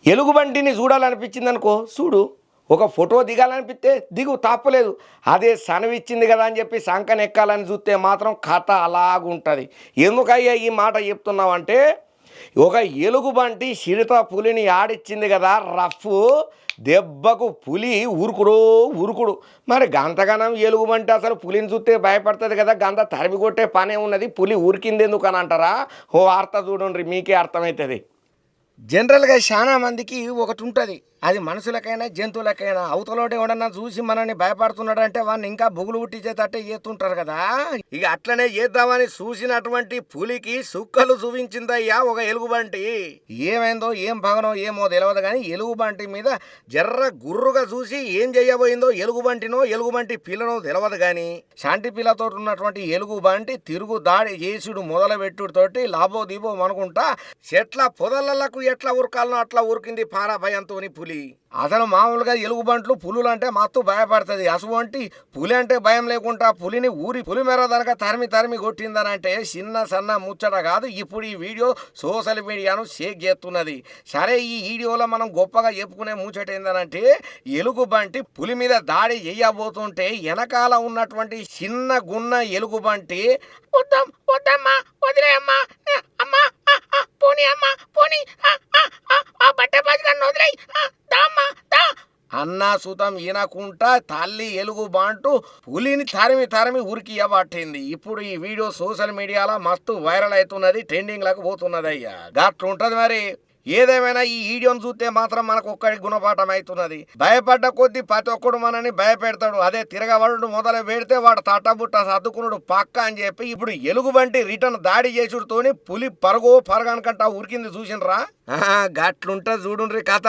ఎలుగుబంటిని చూడాలనిపించింది అనుకో చూడు, ఒక ఫోటో దిగాలనిపిస్తే దిగు తప్పలేదు. అదే సనవిచ్చింది కదా అని చెప్పి సంకన ఎక్కాలని చూస్తే మాత్రం కథ అలాగుంటుంది. ఎందుకయ్యా ఈ మాట చెప్తున్నావంటే, ఒక ఎలుగుబంటి చిరుత పులిని ఆడిచ్చింది కదా, రఫ్ దెబ్బకు పులి ఉరుకుడు ఉరుకుడు. మరి గంతగనం ఎలుగుబంటి అసలు పులిని చూస్తే భయపడుతుంది కదా, గంత తరిమి కొట్టే పనే ఉన్నది, పులి ఉరికింది ఎందుకు అని అంటారా? ఓ వార్త చూడండి, మీకే అర్థమవుతుంది. జనరల్గా చాలా మందికి ఒకటి ఉంటుంది, అది మనుషులకైనా జంతువులకైనా, అవతలోటి ఎవడన్నా చూసి మనల్ని భయపడుతున్నాడు అంటే వాడిని ఇంకా బొగులు పుట్టించేటట్టే చేస్తుంటారు కదా. ఇక అట్లనే చేద్దామని చూసినటువంటి పులికి సుక్కలు చూపించిందయ్యా ఒక ఎలుగుబంటి. ఏమైందో ఏం భగనో ఏమో తెలియదు కానీ ఎలుగుబంటి మీద జర్ర గుర్రుగా చూసి ఏం చెయ్యబోయిందో ఎలుగుబంటినో ఎలుగుబంటి పిల్లనో తెలియదు కానీ శాంటి పిల్లతో ఉన్నటువంటి ఎలుగుబంటి తిరుగు దాడి చేసుడు మొదలు పెట్టుడితోటి లాభో దీపో అనుకుంటా చెట్ల పొదలకు ఎట్లా ఉరకాలనో అట్లా ఉరికింది పారా భయంతోని పులి. అసలు మామూలుగా ఎలుగుబంట్లు పులులు అంటే మత్తు భయపడుతుంది, అటువంటి పులి అంటే భయం లేకుండా పులిని పులి మేర దనక తరిమి తరిమి కొట్టిందనంటే చిన్న సన్న ముచ్చట కాదు. ఇప్పుడు ఈ వీడియో సోషల్ మీడియాను షేక్ చేస్తున్నది. సరే, ఈ వీడియోలో మనం గొప్పగా చెప్పుకునే ముచ్చట ఏందనంటే, ఎలుగుబంటి పులి మీద దాడి చేయబోతుంటే వెనకాల ఉన్నటువంటి చిన్న గున్న ఎలుగుబంటి వద్దమ్మా వదిలేయమ్మా అమ్మా పోనీ అమ్మా పోనీ బట్ట బజగాన్ని వదిలేయి అన్నా సుతం ఈనకుంటా తల్లి ఎలుగుబంటు పులిని తరిమి తరిమి ఉరికి ఇవ్వబట్టింది. ఇప్పుడు ఈ వీడియో సోషల్ మీడియాలో మస్తు వైరల్ అవుతున్నది, ట్రెండింగ్లకు పోతున్నది. అయ్యా గట్లుంటది మరి. ఏదేమైనా ఈ వీడియోను చూస్తే మాత్రం మనకు ఒక్కడి గుణపాఠం అవుతున్నది. భయపడ్డ కొద్దీ ప్రతి ఒక్కడు మనని భయపెడతాడు. అదే తిరగబడు మొదలు పెడితే వాడు తట్టబుట్ట సర్దుకున్నాడు పక్క అని చెప్పి ఇప్పుడు ఎలుగుబంటి రిటర్న్ దాడి చేసుడుతోని పులి పరగనుకంటా ఉరికింది. చూసినరా? గట్లుంటది చూడుండ్రి కథ.